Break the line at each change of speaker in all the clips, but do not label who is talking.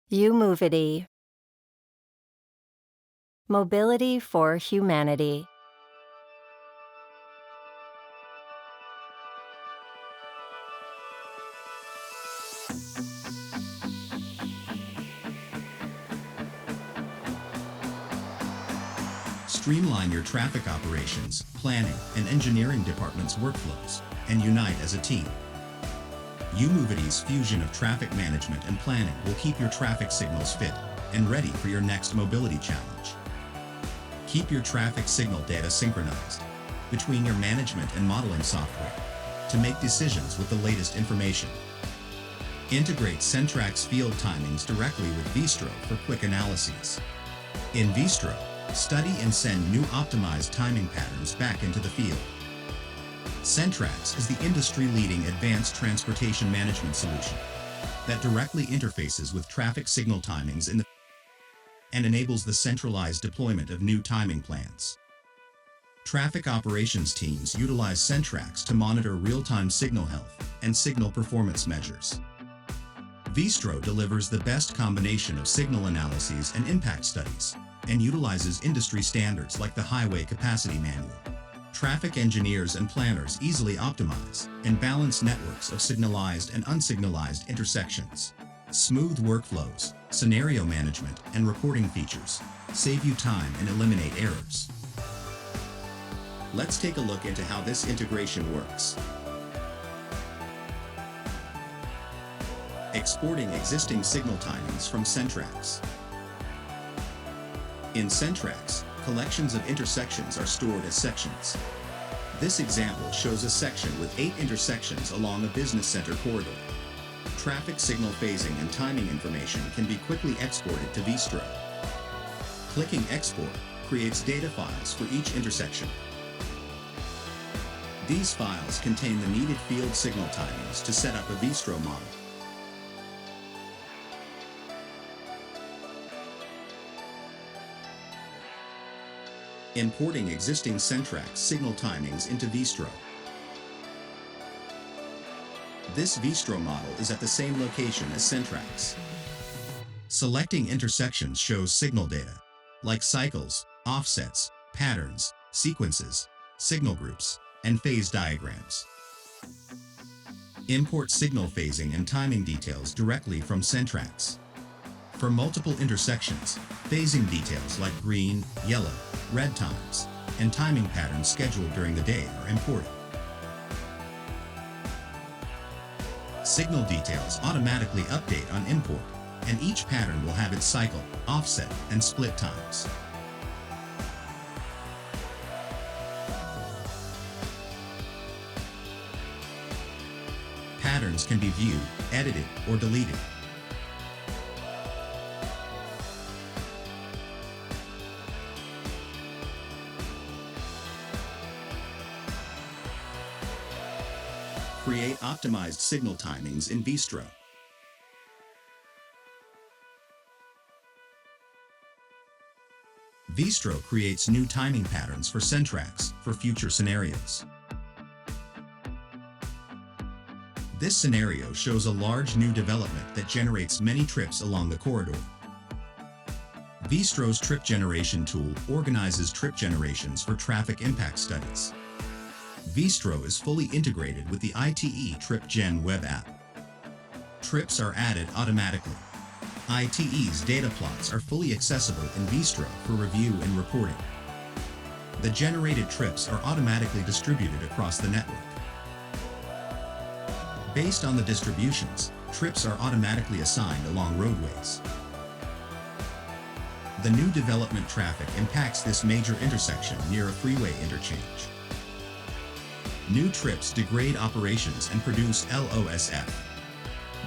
Umovity. Mobility for humanity.
Streamline your traffic operations, planning, and engineering departments' workflows, and unite as a team. Umovity's fusion of traffic management and planning will keep your traffic signals fit and ready for your next mobility challenge. Keep your traffic signal data synchronized between your management and modeling software to make decisions with the latest information. Integrate Centracks field timings directly with Vistro for quick analyses. In Vistro, study and send new optimized timing patterns back into the field. Centracks is the industry-leading advanced transportation management solution that directly interfaces with traffic signal timings and enables the centralized deployment of new timing plans. Traffic operations teams utilize Centracks to monitor real-time signal health and signal performance measures. Vistro delivers the best combination of signal analyses and impact studies, and utilizes industry standards like the Highway Capacity Manual. Traffic engineers and planners easily optimize and balance networks of signalized and unsignalized intersections. Smooth workflows, scenario management, and reporting features save you time and eliminate errors. Let's take a look into how this integration works. Exporting existing signal timings from Centracks. In Centracks, collections of intersections are stored as sections. This example shows a section with 8 intersections along a business center corridor. Traffic signal phasing and timing information can be quickly exported to Vistro. Clicking Export creates data files for each intersection. These files contain the needed field signal timings to set up a Vistro model. Importing existing Centracks signal timings into Vistro. This Vistro model is at the same location as Centracks. Selecting intersections shows signal data, like cycles, offsets, patterns, sequences, signal groups, and phase diagrams. Import signal phasing and timing details directly from Centracks. For multiple intersections, phasing details like green, yellow, red times, and timing patterns scheduled during the day are imported. Signal details automatically update on import, and each pattern will have its cycle, offset, and split times. Patterns can be viewed, edited, or deleted. Create optimized signal timings in Vistro. Vistro creates new timing patterns for Centracks for future scenarios. This scenario shows a large new development that generates many trips along the corridor. Vistro's trip generation tool organizes trip generations for traffic impact studies. Vistro is fully integrated with the ITE TripGen web app. Trips are added automatically. ITE's data plots are fully accessible in Vistro for review and reporting. The generated trips are automatically distributed across the network. Based on the distributions, trips are automatically assigned along roadways. The new development traffic impacts this major intersection near a freeway interchange. New trips degrade operations and produce LOSF.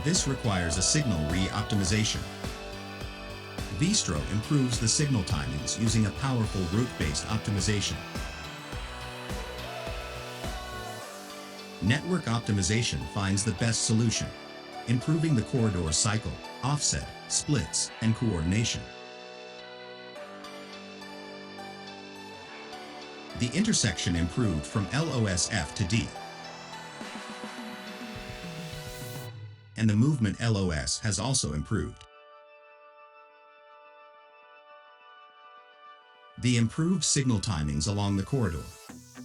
This requires a signal re-optimization. Vistro improves the signal timings using a powerful route-based optimization. Network optimization finds the best solution, improving the corridor cycle, offset, splits, and coordination. The intersection improved from LOSF to D, and the movement LOS has also improved. The improved signal timings along the corridor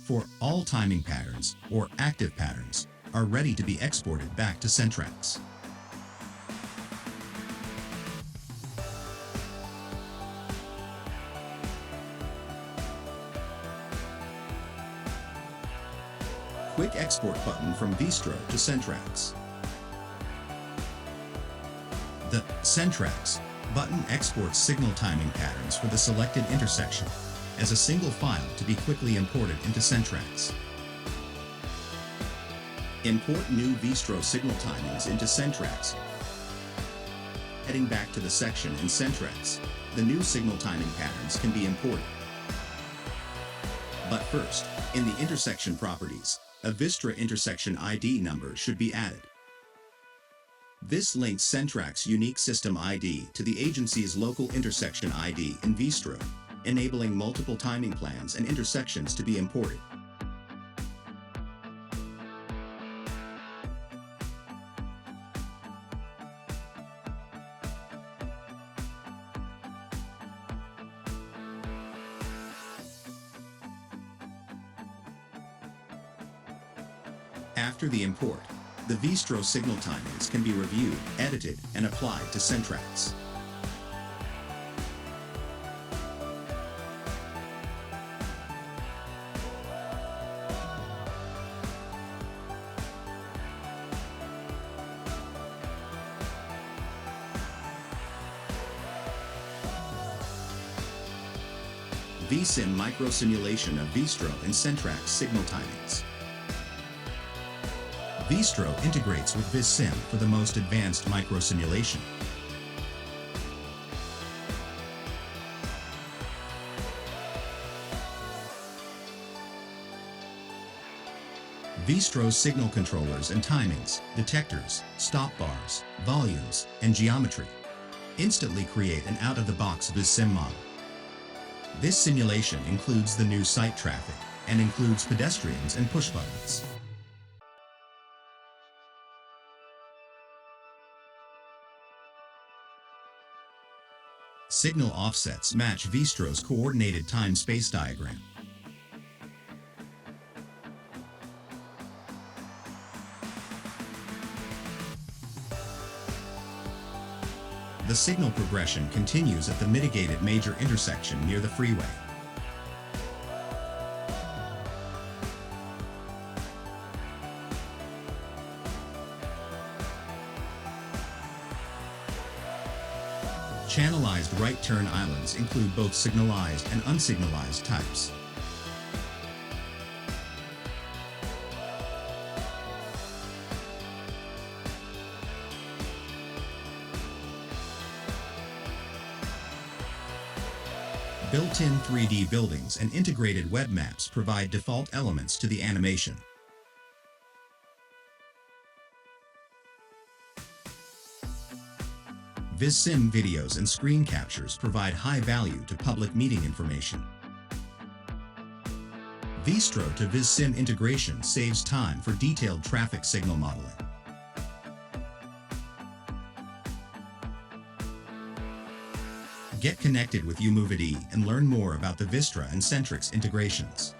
for all timing patterns or active patterns are ready to be exported back to Centracks. Quick export button from Vistro to Centracks. The Centracks button exports signal timing patterns for the selected intersection as a single file to be quickly imported into Centracks. Import new Vistro signal timings into Centracks. Heading back to the section in Centracks, the new signal timing patterns can be imported. But first, in the intersection properties, a Vistro intersection ID number should be added. This links Centracks' unique system ID to the agency's local intersection ID in Vistro, enabling multiple timing plans and intersections to be imported. After the import, the Vistro signal timings can be reviewed, edited, and applied to Centracks. Vissim micro-simulation of Vistro and Centracks signal timings. Vistro integrates with Vissim for the most advanced micro-simulation. Vistro's signal controllers and timings, detectors, stop bars, volumes, and geometry instantly create an out-of-the-box Vissim model. This simulation includes the new site traffic and includes pedestrians and push buttons. Signal offsets match Vistro's coordinated time-space diagram. The signal progression continues at the mitigated major intersection near the freeway. Channelized right turn islands include both signalized and unsignalized types. Built-in 3D buildings and integrated web maps provide default elements to the animation. Vissim videos and screen captures provide high value to public meeting information. Vistro to Vissim integration saves time for detailed traffic signal modeling. Get connected with uMoveID and learn more about the Vistro and Centracs integrations.